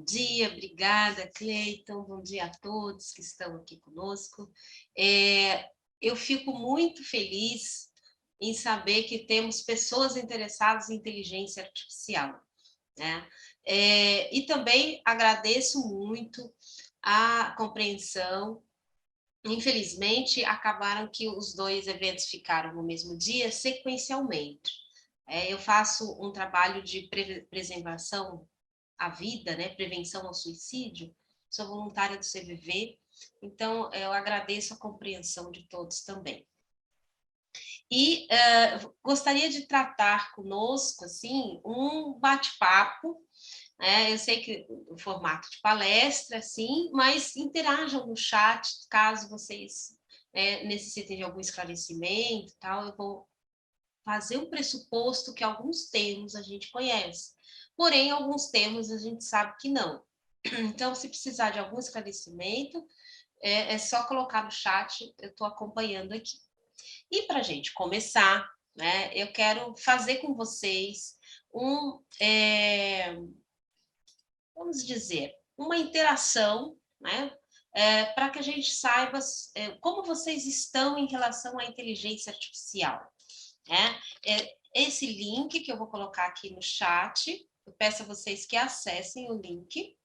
dia, obrigada, Cleiton, bom dia a todos que estão aqui conosco. Eu fico muito feliz em saber que temos pessoas interessadas em inteligência artificial, né? E também agradeço muito a compreensão. Infelizmente, acabaram que os dois eventos ficaram no mesmo dia, sequencialmente. Eu faço um trabalho de preservação à vida, né, prevenção ao suicídio, sou voluntária do CVV, então eu agradeço a compreensão de todos também. E gostaria de tratar conosco, assim, um bate-papo, né? Eu sei que o formato de palestra, sim, mas interajam no chat, caso vocês necessitem de algum esclarecimento, tal, eu vou fazer um pressuposto que alguns termos a gente conhece, porém, alguns termos a gente sabe que não. Então, se precisar de algum esclarecimento, é só colocar no chat, eu estou acompanhando aqui. E para a gente começar, né, eu quero fazer com vocês vamos dizer, uma interação, né, para que a gente saiba como vocês estão em relação à inteligência artificial. Né? Esse link que eu vou colocar aqui no chat, eu peço a vocês que acessem o link,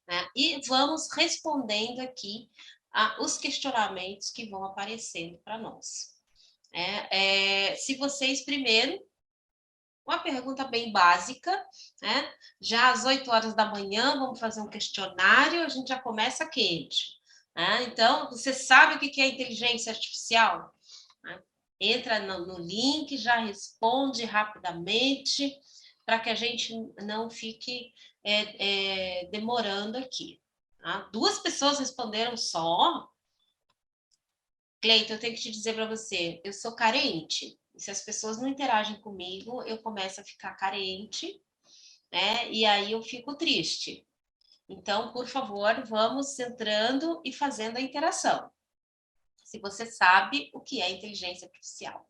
né? E vamos respondendo aqui os questionamentos que vão aparecendo para nós. Se vocês, primeiro, uma pergunta bem básica, né? Já às 8 horas da manhã, vamos fazer um questionário, a gente já começa quente. Né? Então, você sabe o que é inteligência artificial? Né? Entra no link, já responde rapidamente, para que a gente não fique demorando aqui. Tá? 2 pessoas responderam só. Cleiton, eu tenho que te dizer para você, eu sou carente. E se as pessoas não interagem comigo, eu começo a ficar carente, né? E aí eu fico triste. Então, por favor, vamos entrando e fazendo a interação. Se você sabe o que é inteligência artificial.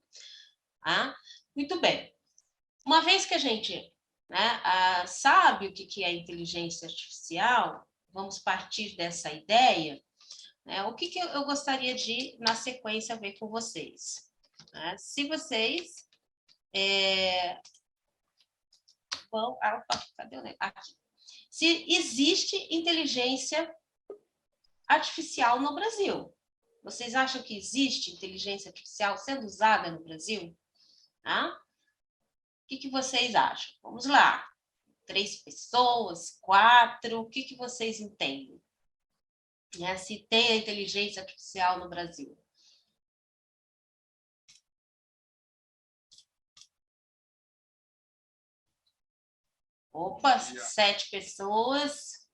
Tá? Muito bem. Uma vez que a gente sabe o que é inteligência artificial, vamos partir dessa ideia. O que eu gostaria de, na sequência, ver com vocês? Se vocês vão... Opa, cadê o negócio? Aqui. Se existe inteligência artificial no Brasil. Vocês acham que existe inteligência artificial sendo usada no Brasil? Tá? O que vocês acham? Vamos lá. 3 pessoas, 4, o que vocês entendem? Se tem a inteligência artificial no Brasil. Opa, 7 pessoas.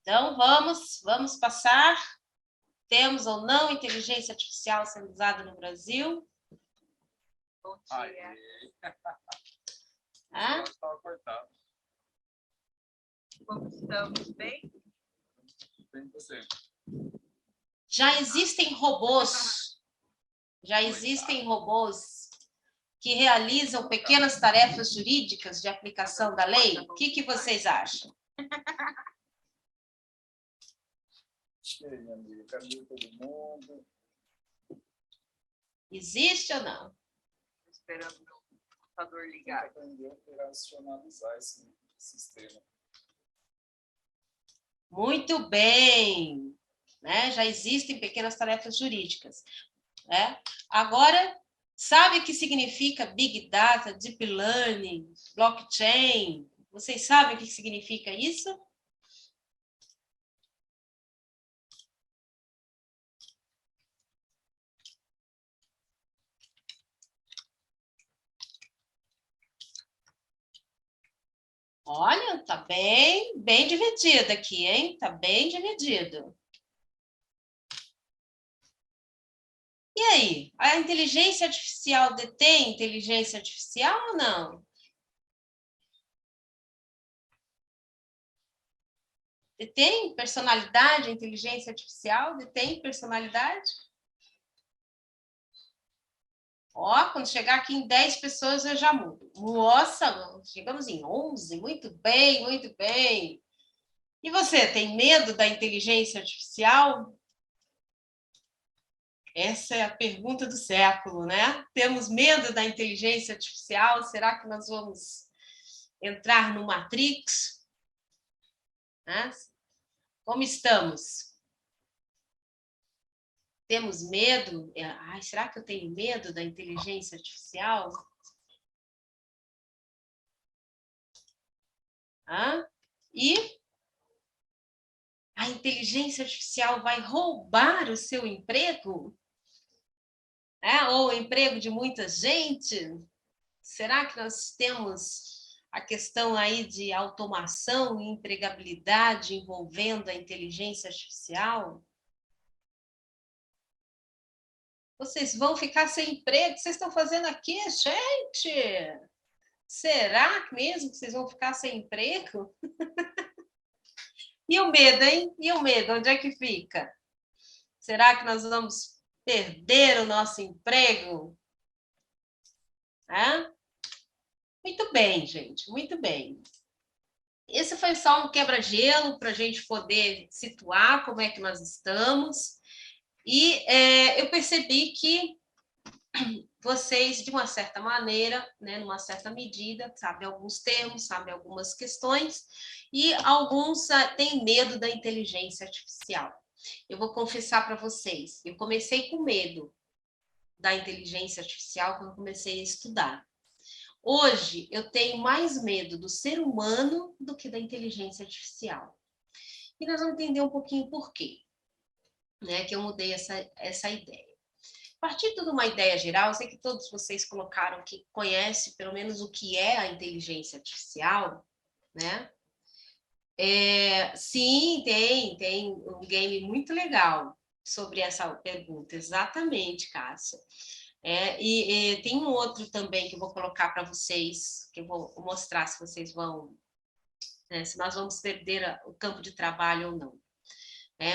Então, vamos passar. Temos ou não inteligência artificial sendo usada no Brasil? Bom dia. Estava cortado. Como estamos? Bem? Bem você. Já existem robôs que realizam pequenas tarefas jurídicas de aplicação da lei? O que vocês acham? E aí, minha amiga, cadê todo mundo? Existe ou não? Esperando o meu computador ligar. Aprender a operacionalizar esse sistema. Muito bem. Já existem pequenas tarefas jurídicas. Agora, sabe o que significa Big Data, Deep Learning, Blockchain? Vocês sabem o que significa isso? Olha, tá bem dividido aqui, hein? Tá bem dividido. E aí, a inteligência artificial detém inteligência artificial ou não? Detém personalidade, inteligência artificial? Detém personalidade? Ó, quando chegar aqui em 10 pessoas, eu já mudo. Nossa, chegamos em 11. Muito bem, muito bem. E você, tem medo da inteligência artificial? Essa é a pergunta do século, né? Temos medo da inteligência artificial? Será que nós vamos entrar no Matrix? Né? Como estamos? Temos medo? Ai, será que eu tenho medo da inteligência artificial? E a inteligência artificial vai roubar o seu emprego? Ou o emprego de muita gente? Será que nós temos a questão aí de automação e empregabilidade envolvendo a inteligência artificial? Vocês vão ficar sem emprego? O que vocês estão fazendo aqui, gente? Será mesmo que vocês vão ficar sem emprego? E o medo, hein? E o medo, onde é que fica? Será que nós vamos perder o nosso emprego? Muito bem, gente, muito bem. Esse foi só um quebra-gelo para a gente poder situar como é que nós estamos. E eu percebi que vocês, de uma certa maneira, né, numa certa medida, sabem alguns termos, sabem algumas questões, e alguns têm medo da inteligência artificial. Eu vou confessar para vocês, eu comecei com medo da inteligência artificial quando comecei a estudar. Hoje, eu tenho mais medo do ser humano do que da inteligência artificial. E nós vamos entender um pouquinho por quê, né, que eu mudei essa ideia. Partindo de uma ideia geral, eu sei que todos vocês colocaram que conhecem pelo menos o que é a inteligência artificial, né? Sim, tem um game muito legal sobre essa pergunta, exatamente, Cássia. E tem um outro também que eu vou colocar para vocês, que eu vou mostrar se vocês vão, né, se nós vamos perder o campo de trabalho ou não.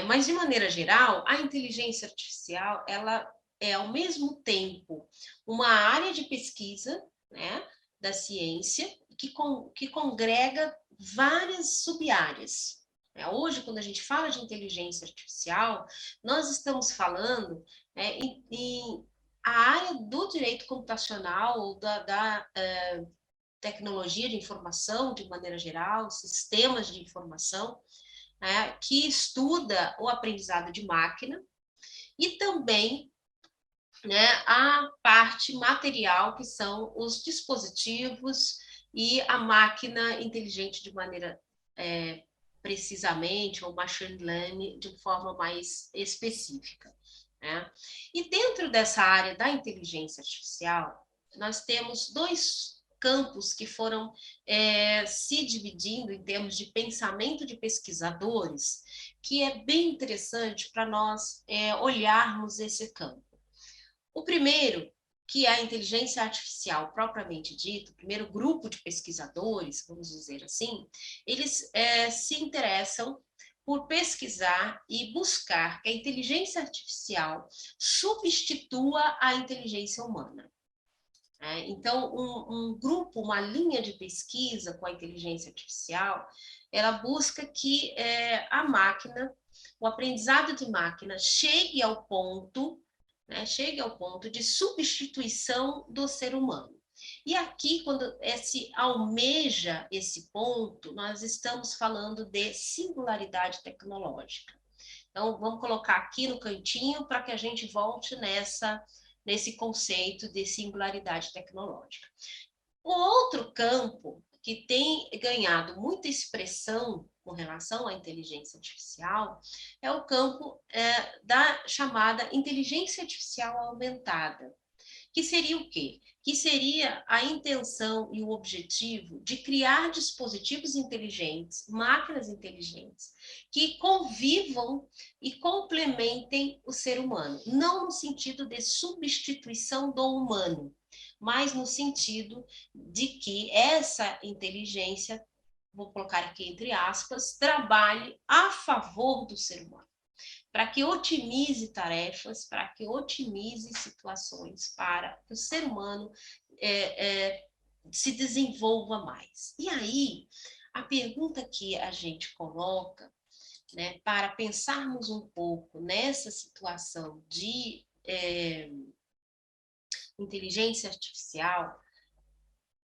Mas, de maneira geral, a inteligência artificial, ela é, ao mesmo tempo, uma área de pesquisa, né, da ciência que congrega várias sub-áreas. Hoje, quando a gente fala de inteligência artificial, nós estamos falando em a área do direito computacional ou da tecnologia de informação, de maneira geral, sistemas de informação, que estuda o aprendizado de máquina e também, né, a parte material, que são os dispositivos e a máquina inteligente de maneira precisamente, ou machine learning de forma mais específica. Né? E dentro dessa área da inteligência artificial, nós temos dois campos que foram se dividindo em termos de pensamento de pesquisadores, que é bem interessante para nós olharmos esse campo. O primeiro, que é a inteligência artificial propriamente dita, o primeiro grupo de pesquisadores, vamos dizer assim, eles se interessam por pesquisar e buscar que a inteligência artificial substitua a inteligência humana. Então, um grupo, uma linha de pesquisa com a inteligência artificial, ela busca que a máquina, o aprendizado de máquina, chegue ao ponto de substituição do ser humano. E aqui, quando se almeja esse ponto, nós estamos falando de singularidade tecnológica. Então, vamos colocar aqui no cantinho para que a gente volte nesse conceito de singularidade tecnológica. O outro campo que tem ganhado muita expressão com relação à inteligência artificial é o campo da chamada inteligência artificial aumentada, que seria o quê? Que seria a intenção e o objetivo de criar dispositivos inteligentes, máquinas inteligentes, que convivam e complementem o ser humano, não no sentido de substituição do humano, mas no sentido de que essa inteligência, vou colocar aqui entre aspas, trabalhe a favor do ser humano. para que otimize tarefas, para que otimize situações, para que o ser humano se desenvolva mais. E aí, a pergunta que a gente coloca, né, para pensarmos um pouco nessa situação de inteligência artificial,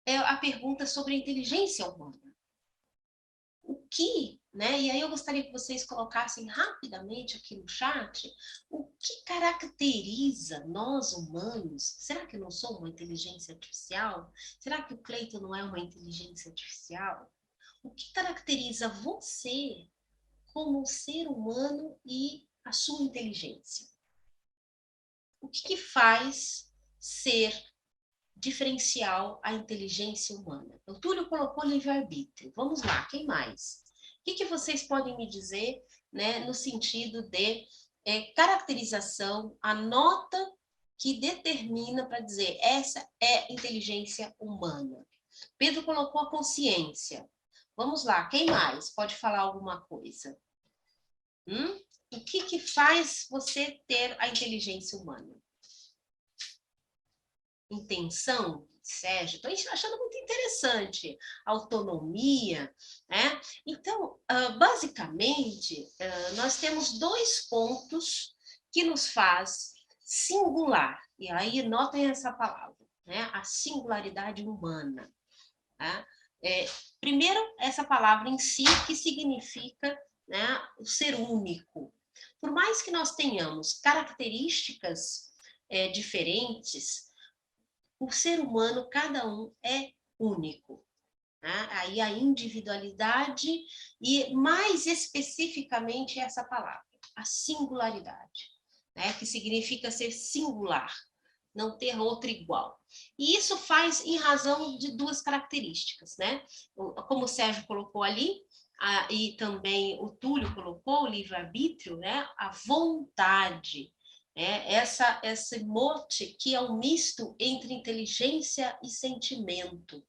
é a pergunta sobre a inteligência humana. O que, né? E aí eu gostaria que vocês colocassem rapidamente aqui no chat o que caracteriza nós humanos. Será que eu não sou uma inteligência artificial? Será que o Cleiton não é uma inteligência artificial? O que caracteriza você como um ser humano e a sua inteligência? O que faz ser diferencial à inteligência humana? O Túlio colocou livre-arbítrio. Vamos lá, quem mais? O que vocês podem me dizer, né, no sentido de caracterização, a nota que determina para dizer essa é inteligência humana? Pedro colocou a consciência. Vamos lá, quem mais pode falar alguma coisa? O que faz você ter a inteligência humana? Intenção, Sérgio, estou achando muito interessante, autonomia, né? Então, basicamente, nós temos 2 pontos que nos faz singular, e aí notem essa palavra, né? A singularidade humana. Tá? Primeiro, essa palavra em si, que significa, né, o ser único. Por mais que nós tenhamos características diferentes, o ser humano, cada um é único. Né? Aí a individualidade e, mais especificamente, essa palavra, a singularidade, né? Que significa ser singular, não ter outro igual. E isso faz em razão de 2 características, né? Como o Sérgio colocou ali, e também o Túlio colocou, o livre-arbítrio, né? A vontade, esse mote que é um misto entre inteligência e sentimento.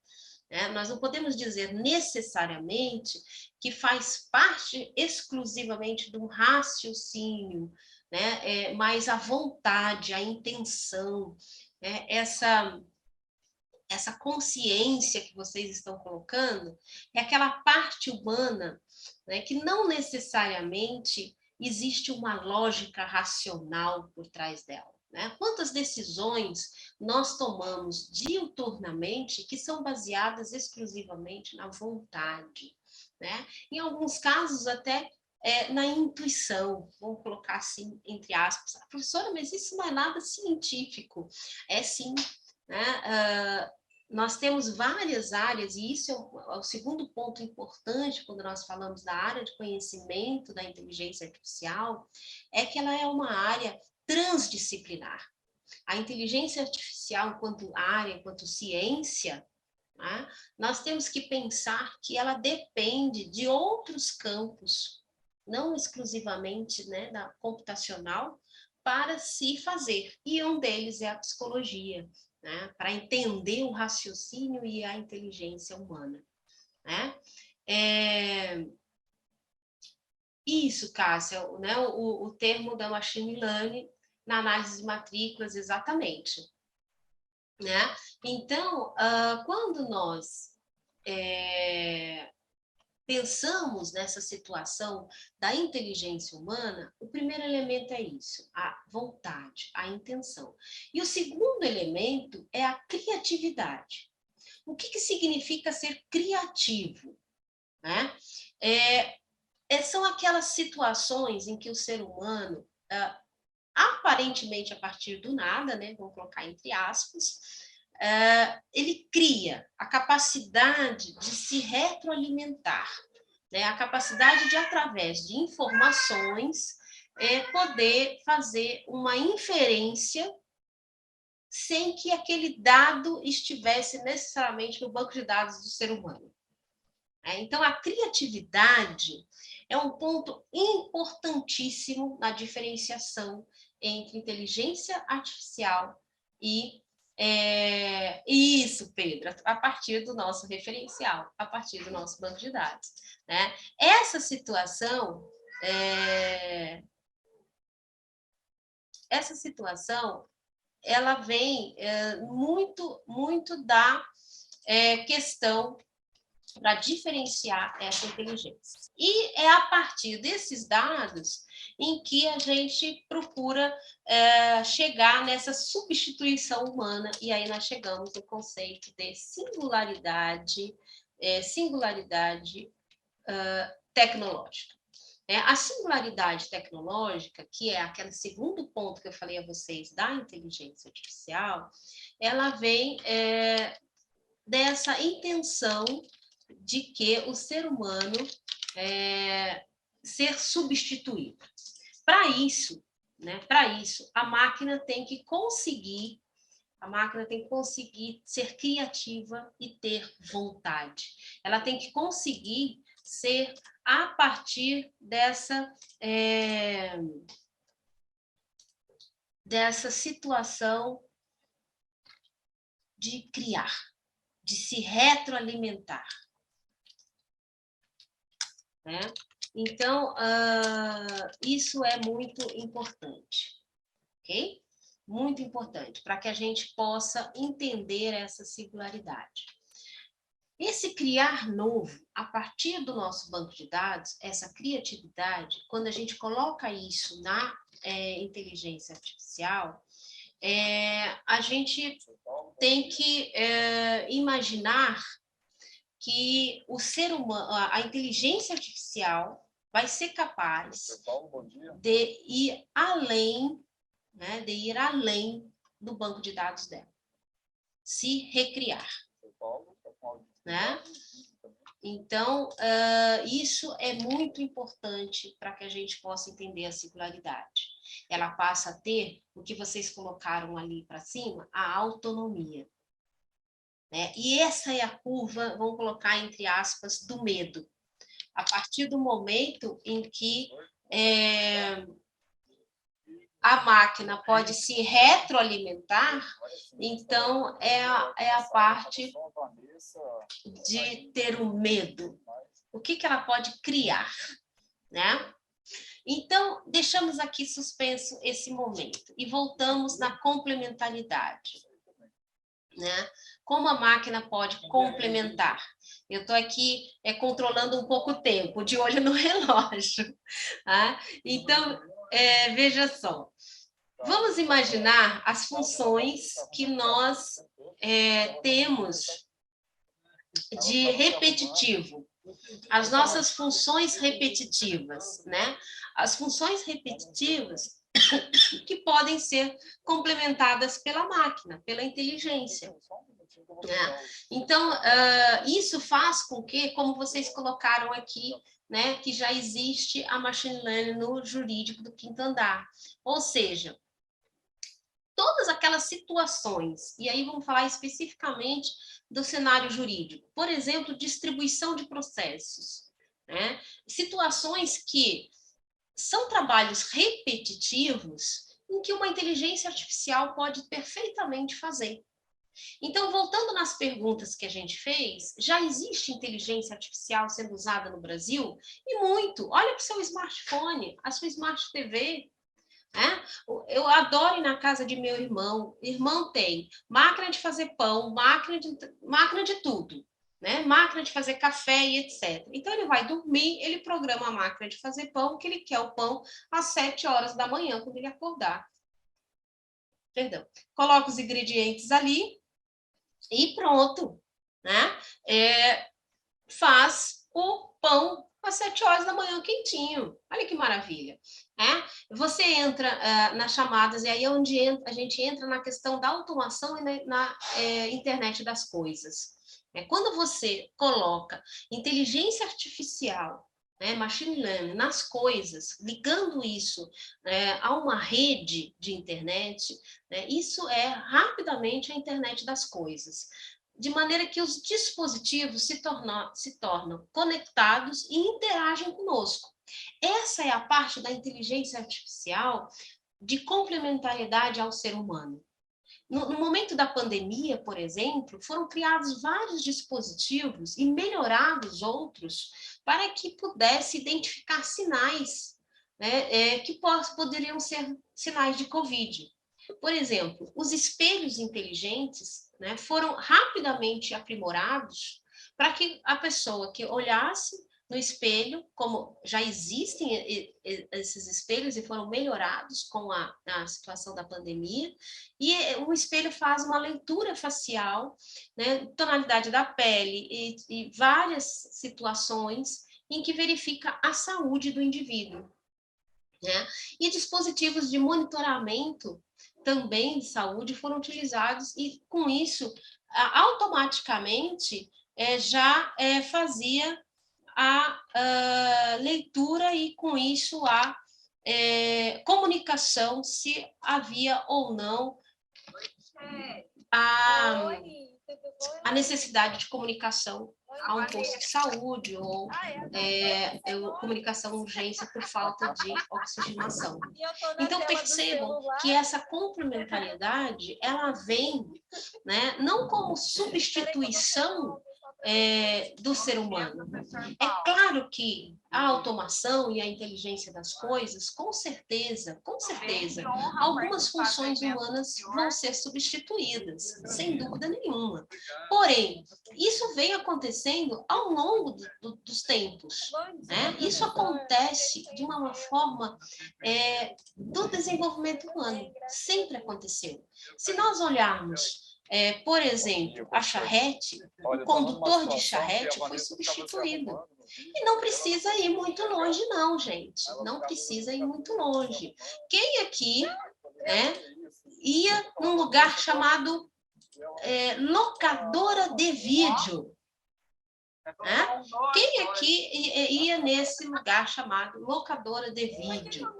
Né? Nós não podemos dizer necessariamente que faz parte exclusivamente de um raciocínio, né? Mas a vontade, a intenção, né? Essa consciência que vocês estão colocando é aquela parte humana, né, que não necessariamente existe uma lógica racional por trás dela. Né? Quantas decisões nós tomamos diuturnamente que são baseadas exclusivamente na vontade, né? Em alguns casos até na intuição, vamos colocar assim, entre aspas. Professora, mas isso não é nada científico. É sim, né? Nós temos várias áreas, e isso é o segundo ponto importante quando nós falamos da área de conhecimento da inteligência artificial, é que ela é uma área transdisciplinar. A inteligência artificial, enquanto área, enquanto ciência, né, nós temos que pensar que ela depende de outros campos, não exclusivamente, né, da computacional, para se fazer. E um deles é a psicologia, né, para entender o raciocínio e a inteligência humana. Né? Isso, Cássia, né, o termo da machine learning na análise de matrículas, exatamente. Né? Então, quando nós pensamos nessa situação da inteligência humana, o primeiro elemento é isso, a vontade, a intenção. E o segundo elemento é a criatividade. O que significa ser criativo? Né? São aquelas situações em que o ser humano, aparentemente a partir do nada, né, vamos colocar entre aspas, ele cria a capacidade de se retroalimentar, né, a capacidade de, através de informações, poder fazer uma inferência sem que aquele dado estivesse necessariamente no banco de dados do ser humano. Então, a criatividade é um ponto importantíssimo na diferenciação entre inteligência artificial e isso, Pedro, a partir do nosso referencial, a partir do nosso banco de dados. Né? Essa situação essa situação ela vem muito da questão para diferenciar essa inteligência. E é a partir desses dados em que a gente procura chegar nessa substituição humana, e aí nós chegamos no conceito de singularidade tecnológica. A singularidade tecnológica, que é aquele segundo ponto que eu falei a vocês da inteligência artificial, ela vem dessa intenção de que o ser humano ser substituído. Para isso, a máquina tem que conseguir ser criativa e ter vontade. Ela tem que conseguir ser a partir dessa situação de criar, de se retroalimentar. Né? Então, isso é muito importante, ok? Muito importante, para que a gente possa entender essa singularidade. Esse criar novo, a partir do nosso banco de dados, essa criatividade, quando a gente coloca isso na inteligência artificial, a gente tem que imaginar que o ser humano, a inteligência artificial vai ser capaz de ir além, do banco de dados dela, se recriar. Né? Então, isso é muito importante para que a gente possa entender a singularidade. Ela passa a ter, o que vocês colocaram ali para cima, a autonomia. Né? E essa é a curva, vamos colocar entre aspas, do medo. A partir do momento em que a máquina pode se retroalimentar, então é a parte de ter o medo. O que ela pode criar, né? Então, deixamos aqui suspenso esse momento e voltamos na complementaridade. Né? Como a máquina pode complementar? Eu estou aqui controlando um pouco o tempo, de olho no relógio. Tá? Então, veja só. Vamos imaginar as funções que nós temos de repetitivo. As nossas funções repetitivas, né? As funções repetitivas que podem ser complementadas pela máquina, pela inteligência. Né? Então, isso faz com que, como vocês colocaram aqui, né, que já existe a machine learning no jurídico do quinto andar. Ou seja, todas aquelas situações, e aí vamos falar especificamente do cenário jurídico, por exemplo, distribuição de processos, né? Situações que são trabalhos repetitivos em que uma inteligência artificial pode perfeitamente fazer. Então, voltando nas perguntas que a gente fez, já existe inteligência artificial sendo usada no Brasil? E muito. Olha para o seu smartphone, a sua Smart TV. Né? Eu adoro ir na casa de meu irmão. Irmão tem máquina de fazer pão, máquina de tudo. Né? Máquina de fazer café e etc. Então, ele vai dormir, ele programa a máquina de fazer pão, que ele quer o pão às 7 horas da manhã, quando ele acordar. Perdão. Coloca os ingredientes ali e pronto. Né? Faz o pão às 7 horas da manhã quentinho. Olha que maravilha. Você entra nas chamadas, e aí é onde a gente entra na questão da automação e na internet das coisas. Quando você coloca inteligência artificial, machine learning, nas coisas, ligando isso a uma rede de internet, isso é rapidamente a internet das coisas. De maneira que os dispositivos se tornam conectados e interagem conosco. Essa é a parte da inteligência artificial de complementariedade ao ser humano. No momento da pandemia, por exemplo, foram criados vários dispositivos e melhorados outros para que pudesse identificar sinais né, que poderiam ser sinais de Covid. Por exemplo, os espelhos inteligentes, né, foram rapidamente aprimorados para que a pessoa que olhasse no espelho, como já existem esses espelhos e foram melhorados com a situação da pandemia, e o espelho faz uma leitura facial, né, tonalidade da pele e várias situações em que verifica a saúde do indivíduo, né? E dispositivos de monitoramento também de saúde foram utilizados e, com isso, automaticamente já fazia a leitura e, com isso, a comunicação, se havia ou não a necessidade de comunicação a um posto de saúde ou comunicação urgência por falta de oxigenação. Então, percebam que essa complementariedade, ela vem, né, não como substituição do ser humano. É claro que a automação e a inteligência das coisas, com certeza, algumas funções humanas vão ser substituídas, sem dúvida nenhuma. Porém, isso vem acontecendo ao longo dos tempos, né? Isso acontece de uma forma do desenvolvimento humano, sempre aconteceu. Se nós olharmos por exemplo, a charrete, o condutor de charrete foi substituído. E não precisa ir muito longe, não, gente. Não precisa ir muito longe. Quem aqui ia num lugar chamado locadora de vídeo? Quem aqui ia nesse lugar chamado locadora de vídeo?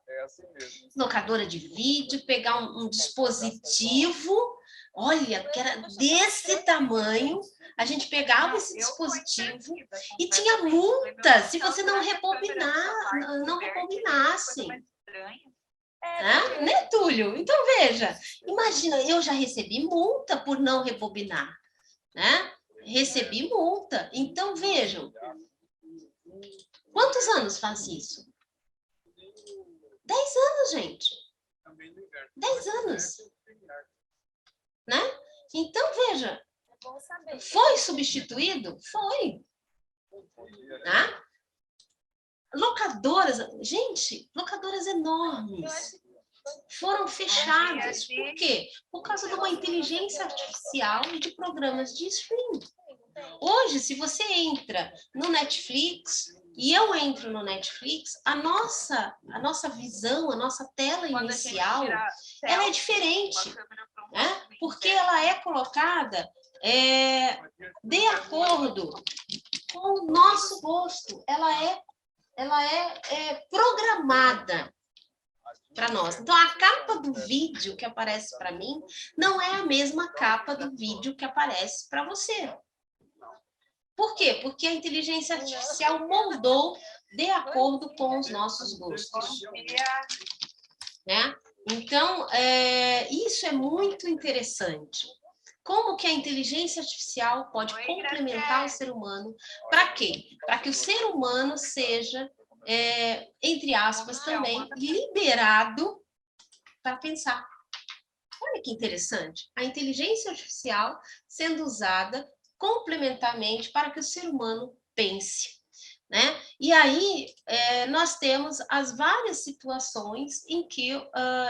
É assim mesmo. Locadora de vídeo, pegar um dispositivo, olha, que era desse tamanho, a gente pegava esse dispositivo e tinha multa se você não rebobinasse. Né, Túlio? Então, veja, imagina, eu já recebi multa por não rebobinar, né? Recebi multa. Então, vejam, quantos anos faz isso? 10 anos, gente. 10 anos. Né? Então, veja, foi substituído? Foi. Né? Locadoras, gente, locadoras enormes foram fechadas. Por quê? Por causa de uma inteligência artificial e de programas de streaming. Hoje, se você entra no Netflix, e eu entro no Netflix, a nossa visão, a nossa tela inicial, ela é diferente, né? Porque ela é colocada de acordo com o nosso gosto. Ela é programada para nós. Então, a capa do vídeo que aparece para mim não é a mesma capa do vídeo que aparece para você. Por quê? Porque a inteligência artificial moldou de acordo com os nossos gostos. Né? Então, isso é muito interessante. Como que a inteligência artificial pode complementar o ser humano? Para quê? Para que o ser humano seja, entre aspas, também liberado para pensar. Olha que interessante. A inteligência artificial sendo usada complementarmente para que o ser humano pense, né? E aí nós temos as várias situações em que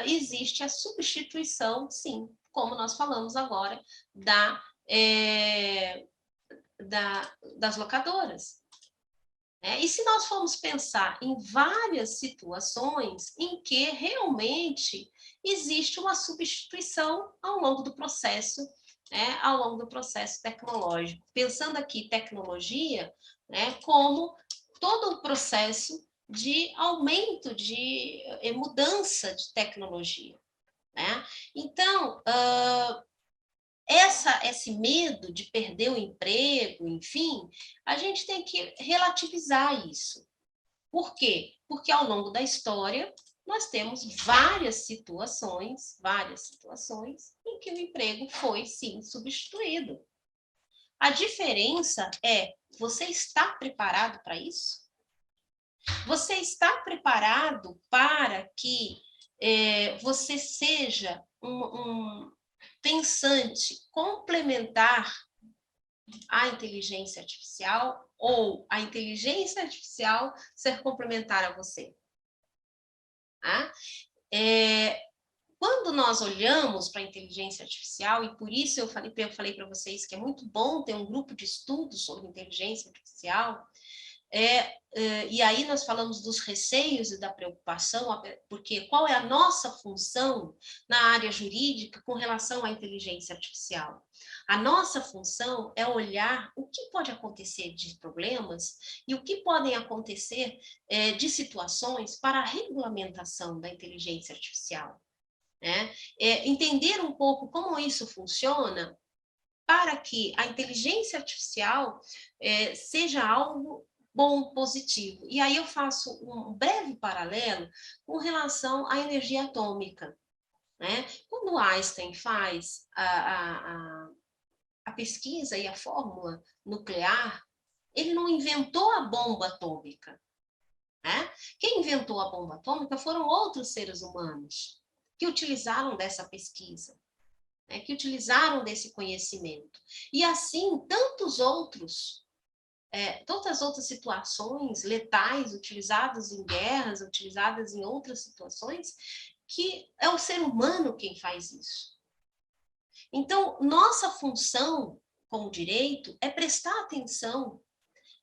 existe a substituição, sim, como nós falamos agora, das locadoras. E se nós formos pensar em várias situações em que realmente existe uma substituição ao longo do processo, ao longo do processo tecnológico. Pensando aqui tecnologia, como todo o processo de aumento, de mudança de tecnologia. Então, esse medo de perder o emprego, enfim, a gente tem que relativizar isso. Por quê? Porque ao longo da história nós temos várias situações em que o emprego foi, sim, substituído. A diferença é, você está preparado para isso? Você está preparado para que você seja um pensante complementar à inteligência artificial ou a inteligência artificial ser complementar a você? Tá? Quando nós olhamos para a inteligência artificial, e por isso eu falei para vocês que é muito bom ter um grupo de estudos sobre inteligência artificial, e aí nós falamos dos receios e da preocupação, porque qual é a nossa função na área jurídica com relação à inteligência artificial? A nossa função é olhar o que pode acontecer de problemas e o que podem acontecer de situações para a regulamentação da inteligência artificial. Né? Entender um pouco como isso funciona para que a inteligência artificial seja algo bom, positivo. E aí eu faço um breve paralelo com relação à energia atômica. Né? Quando Einstein faz a pesquisa e a fórmula nuclear, ele não inventou a bomba atômica. Né? Quem inventou a bomba atômica foram outros seres humanos que utilizaram dessa pesquisa, né? Que utilizaram desse conhecimento. E assim, tantas outras situações letais utilizadas em guerras, utilizadas em outras situações, que é o ser humano quem faz isso. Então, nossa função como direito é prestar atenção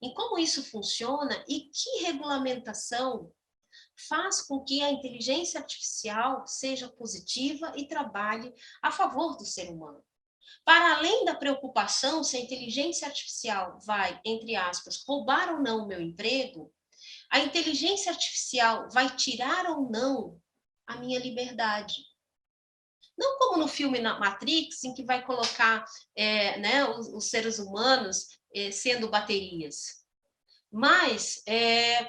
em como isso funciona e que regulamentação faz com que a inteligência artificial seja positiva e trabalhe a favor do ser humano. Para além da preocupação se a inteligência artificial vai, entre aspas, roubar ou não o meu emprego, a inteligência artificial vai tirar ou não a minha liberdade. Não como no filme Matrix, em que vai colocar né, os seres humanos sendo baterias, mas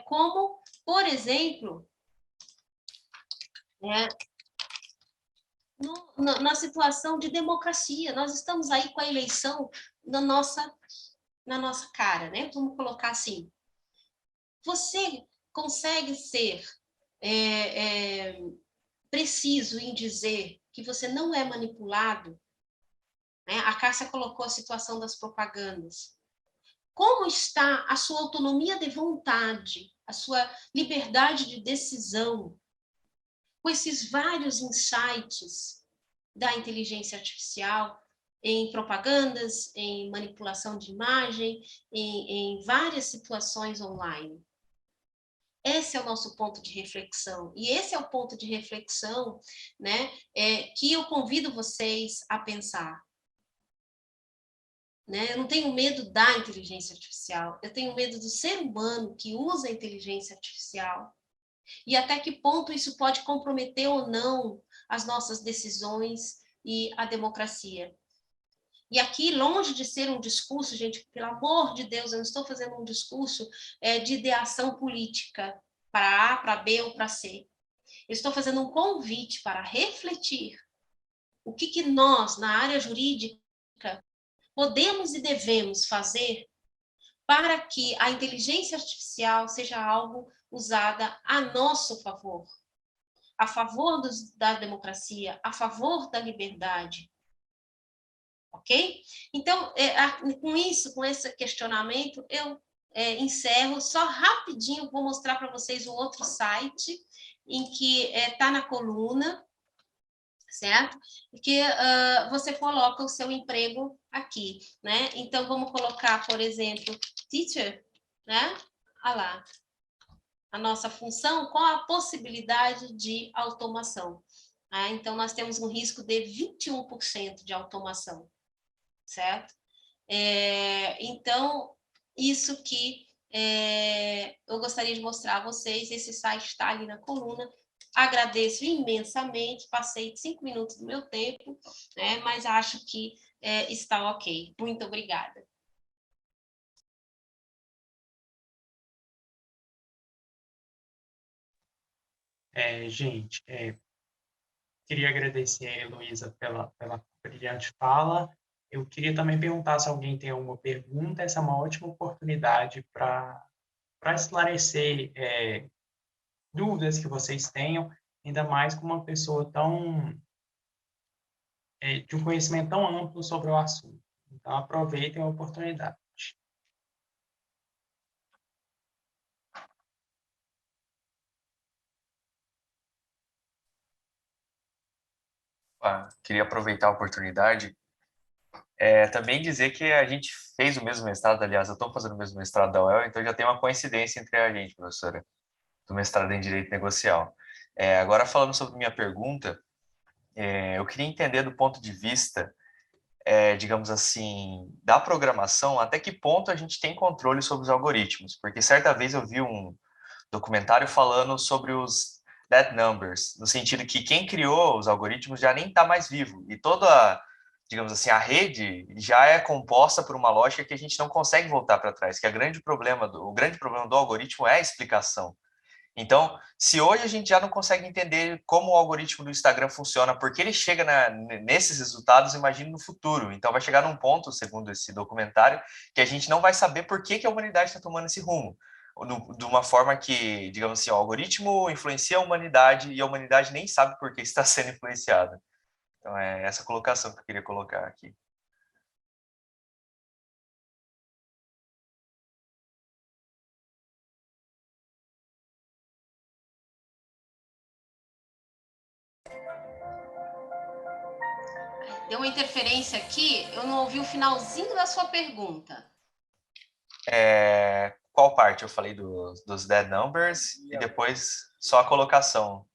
como, por exemplo, na situação de democracia. Nós estamos aí com a eleição na nossa cara, né? Vamos colocar assim. Você consegue ser preciso em dizer que você não é manipulado? Né? A Cássia colocou a situação das propagandas. Como está a sua autonomia de vontade, a sua liberdade de decisão, com esses vários insights da inteligência artificial em propagandas, em manipulação de imagem, em várias situações online? Esse é o nosso ponto de reflexão. E esse é o ponto de reflexão, né, que eu convido vocês a pensar. Né? Eu não tenho medo da inteligência artificial, eu tenho medo do ser humano que usa a inteligência artificial e até que ponto isso pode comprometer ou não as nossas decisões e a democracia. E aqui, longe de ser um discurso, gente, pelo amor de Deus, eu não estou fazendo um discurso de ideação política para A, para B ou para C. Eu estou fazendo um convite para refletir o que nós, na área jurídica, podemos e devemos fazer para que a inteligência artificial seja algo usada a nosso favor, a favor da democracia, a favor da liberdade. Ok? Então, com isso, com esse questionamento, eu encerro. Só rapidinho vou mostrar para vocês o outro site, em que está na coluna, certo? Que você coloca o seu emprego aqui, né? Então, vamos colocar, por exemplo, teacher, né? Olha lá, a nossa função com a possibilidade de automação. Né? Então, nós temos um risco de 21% de automação, certo? Então, isso que eu gostaria de mostrar a vocês, esse site está ali na coluna. Agradeço imensamente, passei 5 minutos do meu tempo, né, mas acho que está ok. Muito obrigada. Gente, queria agradecer a Heloísa pela brilhante fala. Eu queria também perguntar se alguém tem alguma pergunta. Essa é uma ótima oportunidade para para esclarecer dúvidas que vocês tenham, ainda mais com uma pessoa de um conhecimento tão amplo sobre o assunto. Então, aproveitem a oportunidade. Queria aproveitar a oportunidade. Também dizer que a gente fez o mesmo mestrado, aliás, eu estou fazendo o mesmo mestrado da UEL, então já tem uma coincidência entre a gente, professora, do mestrado em Direito Negocial. Agora, falando sobre minha pergunta, eu queria entender do ponto de vista, digamos assim, da programação, até que ponto a gente tem controle sobre os algoritmos, porque certa vez eu vi um documentário falando sobre os dead numbers, no sentido que quem criou os algoritmos já nem está mais vivo, e toda, digamos assim, a rede já é composta por uma lógica que a gente não consegue voltar para trás, que o grande problema do algoritmo é a explicação. Então, se hoje a gente já não consegue entender como o algoritmo do Instagram funciona, porque ele chega nesses resultados, imagine no futuro. Então, vai chegar num ponto, segundo esse documentário, que a gente não vai saber por que a humanidade está tomando esse rumo. De uma forma que, digamos assim, o algoritmo influencia a humanidade e a humanidade nem sabe por que está sendo influenciada. Então, é essa colocação que eu queria colocar aqui. Deu uma interferência aqui, eu não ouvi o finalzinho da sua pergunta. Qual parte? Eu falei dos dead numbers e depois só a colocação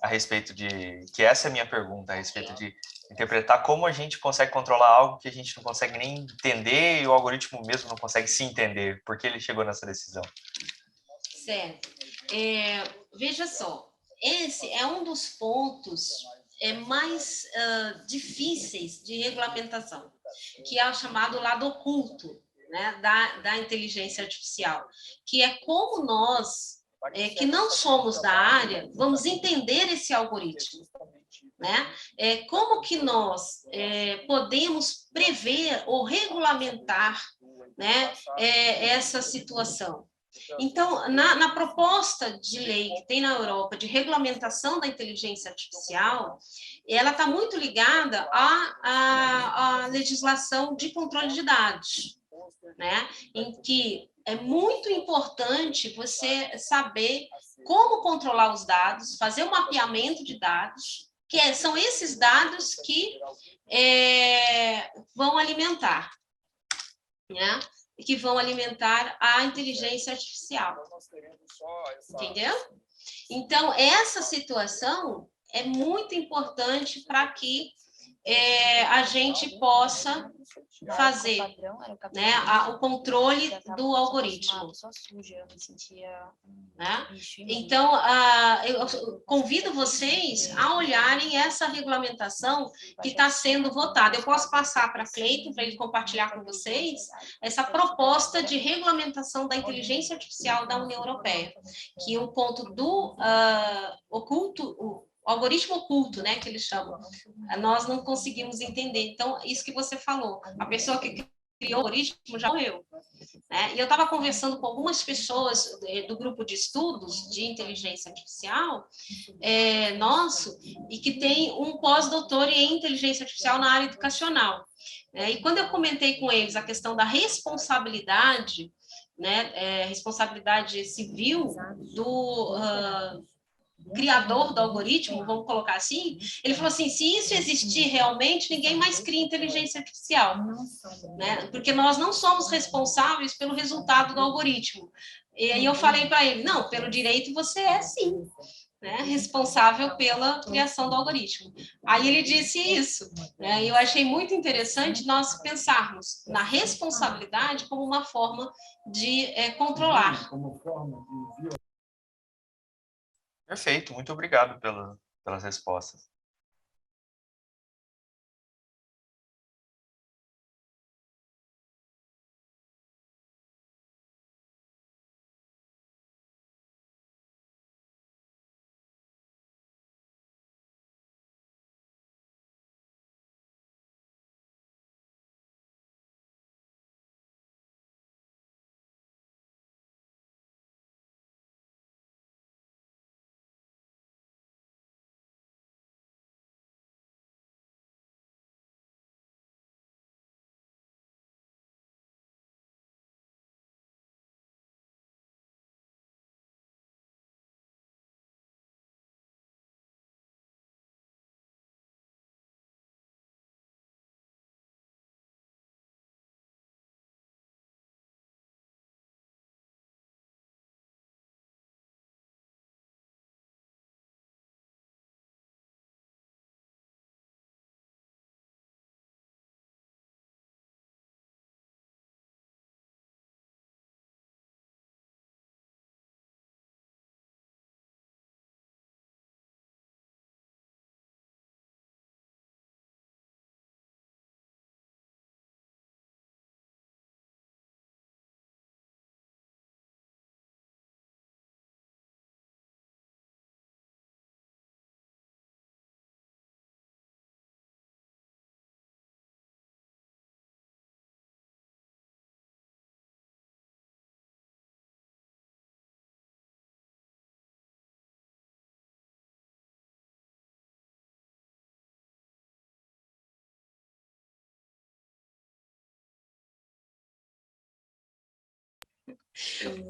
a respeito de... Que essa é a minha pergunta, a respeito de interpretar como a gente consegue controlar algo que a gente não consegue nem entender e o algoritmo mesmo não consegue se entender. Por que ele chegou nessa decisão? Certo. Veja só, esse é um dos pontos mais difíceis de regulamentação, que é o chamado lado oculto, né, da inteligência artificial, que é como nós, que não somos da área, vamos entender esse algoritmo. Né? Como que nós podemos prever ou regulamentar, né, essa situação? Então, na proposta de lei que tem na Europa de regulamentação da inteligência artificial, ela está muito ligada à legislação de controle de dados, né? Em que é muito importante você saber como controlar os dados, fazer um mapeamento de dados, que são esses dados que vão alimentar, né? E que vão alimentar a inteligência artificial. Entendeu? Então, essa situação é muito importante para que a gente possa fazer, né, o controle do algoritmo. Né? Então, eu convido vocês a olharem essa regulamentação que está sendo votada. Eu posso passar para Cleiton, para ele compartilhar com vocês, essa proposta de regulamentação da inteligência artificial da União Europeia, que o ponto do oculto, o algoritmo oculto, né, que eles chamam, nós não conseguimos entender. Então, isso que você falou, a pessoa que criou o algoritmo já morreu. Né? E eu estava conversando com algumas pessoas do grupo de estudos de inteligência artificial nosso, e que tem um pós-doutor em inteligência artificial na área educacional. E quando eu comentei com eles a questão da responsabilidade, né, responsabilidade civil do criador do algoritmo, vamos colocar assim, ele falou assim, se isso existir realmente, ninguém mais cria inteligência artificial, né? Porque nós não somos responsáveis pelo resultado do algoritmo. E aí eu falei para ele, não, pelo direito você é sim, né, responsável pela criação do algoritmo. Aí ele disse isso, né? E eu achei muito interessante nós pensarmos na responsabilidade como uma forma de controlar. Perfeito, muito obrigado pelas respostas.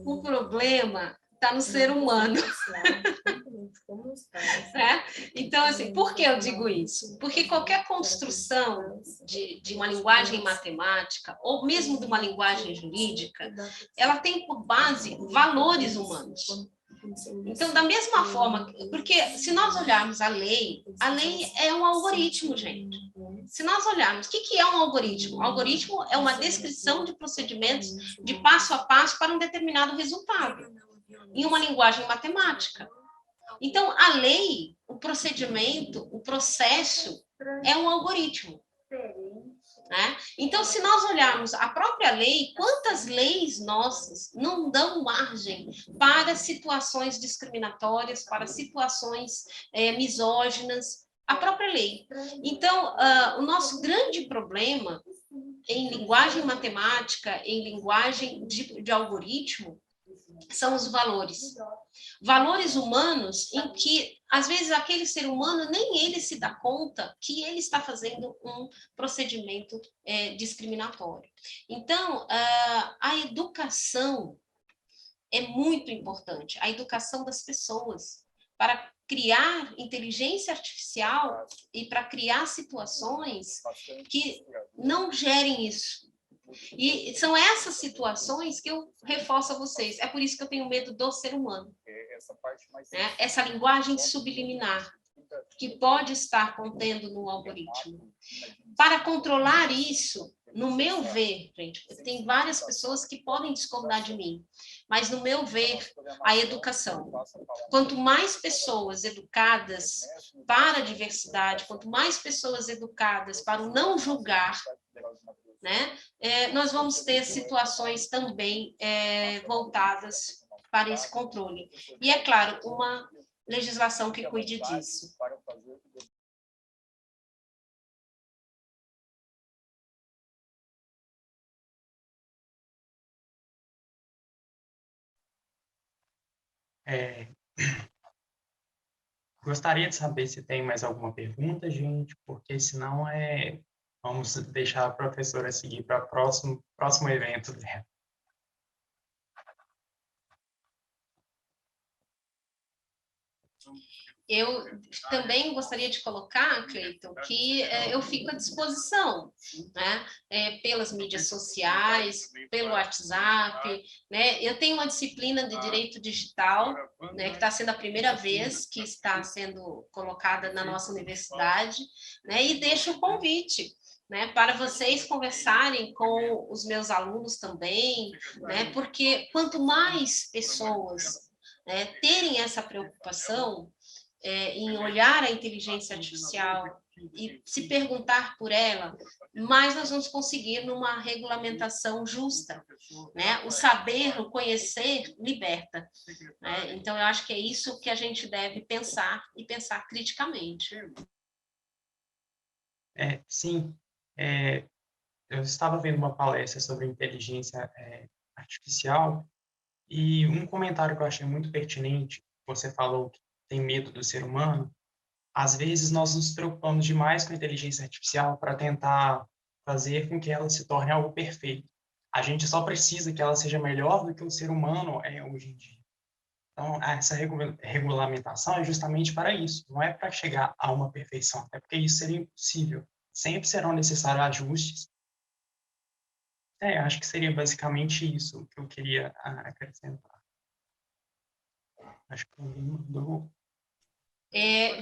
O problema está no ser humano. Né? Então, assim, por que eu digo isso? Porque qualquer construção de uma linguagem matemática, ou mesmo de uma linguagem jurídica, ela tem por base valores humanos. Então, da mesma forma, porque se nós olharmos a lei é um algoritmo, gente. Se nós olharmos, o que é um algoritmo? O algoritmo é uma descrição de procedimentos de passo a passo para um determinado resultado, em uma linguagem matemática. Então, a lei, o procedimento, o processo é um algoritmo. Né? Então, se nós olharmos a própria lei, quantas leis nossas não dão margem para situações discriminatórias, para situações misóginas, a própria lei. Então, o nosso grande problema em linguagem matemática, em linguagem de algoritmo, são os valores. Valores humanos em que, às vezes, aquele ser humano nem ele se dá conta que ele está fazendo um procedimento discriminatório. Então, a educação é muito importante, a educação das pessoas, para criar inteligência artificial e para criar situações que não gerem isso. E são essas situações que eu reforço a vocês. É por isso que eu tenho medo do ser humano. Né? Essa linguagem subliminar que pode estar contendo no algoritmo. Para controlar isso, no meu ver, gente, tem várias pessoas que podem discordar de mim, mas no meu ver, a educação. Quanto mais pessoas educadas para a diversidade, quanto mais pessoas educadas para o não julgar, né, nós vamos ter situações também voltadas para esse controle. E, é claro, uma legislação que cuide disso. Gostaria de saber se tem mais alguma pergunta, gente, porque senão vamos deixar a professora seguir para o próximo evento dela. Eu também gostaria de colocar, Cleiton, que eu fico à disposição, né? Pelas mídias sociais, pelo WhatsApp, né? Eu tenho uma disciplina de Direito Digital, né, que está sendo a primeira vez que está sendo colocada na nossa universidade, né? E deixo o convite, né, para vocês conversarem com os meus alunos também, né? Porque quanto mais pessoas terem essa preocupação, em olhar a inteligência artificial e se perguntar por ela, mais nós vamos conseguir numa regulamentação justa, né? O saber, o conhecer, liberta. Né? Então, eu acho que é isso que a gente deve pensar e pensar criticamente. Sim, eu estava vendo uma palestra sobre inteligência artificial e um comentário que eu achei muito pertinente, você falou que tem medo do ser humano. Às vezes nós nos preocupamos demais com a inteligência artificial para tentar fazer com que ela se torne algo perfeito. A gente só precisa que ela seja melhor do que o ser humano é hoje em dia. Então, essa regulamentação é justamente para isso, não é para chegar a uma perfeição, até porque isso seria impossível. Sempre serão necessários ajustes. Acho que seria basicamente isso que eu queria acrescentar. Acho que alguém mandou.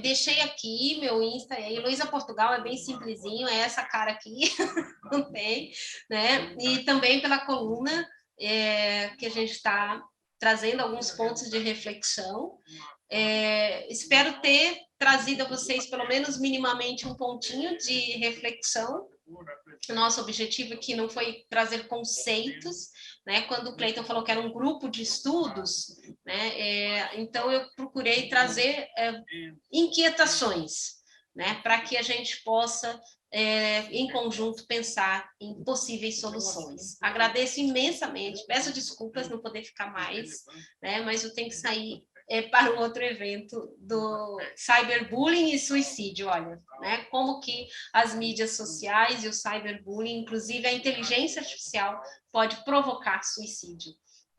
Deixei aqui meu Insta, Heloísa Portugal, é bem simplesinho, é essa cara aqui, não tem, né? E também pela coluna, que a gente está trazendo alguns pontos de reflexão. Espero ter trazido a vocês, pelo menos minimamente, um pontinho de reflexão. Nosso objetivo aqui não foi trazer conceitos, né? Quando o Cleiton falou que era um grupo de estudos, né? Então eu procurei trazer inquietações, né? Para que a gente possa, em conjunto, pensar em possíveis soluções. Agradeço imensamente, peço desculpas não poder ficar mais, né? Mas eu tenho que sair para um outro evento do cyberbullying e suicídio, olha, né? Como que as mídias sociais e o cyberbullying, inclusive a inteligência artificial, pode provocar suicídio.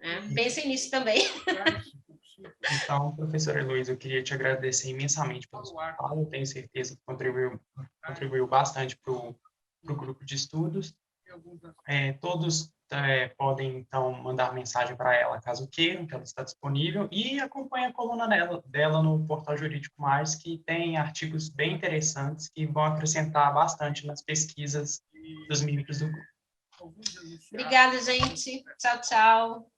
Né? Pensem nisso também. Então, professora Heloísa, eu queria te agradecer imensamente pelo seu fala. Eu tenho certeza que contribuiu bastante para o grupo de estudos. Todos podem, então, mandar mensagem para ela, caso queiram, que ela está disponível, e acompanhe a coluna dela no Portal Jurídico Mais, que tem artigos bem interessantes que vão acrescentar bastante nas pesquisas dos membros do grupo. Obrigada, gente. Tchau, tchau.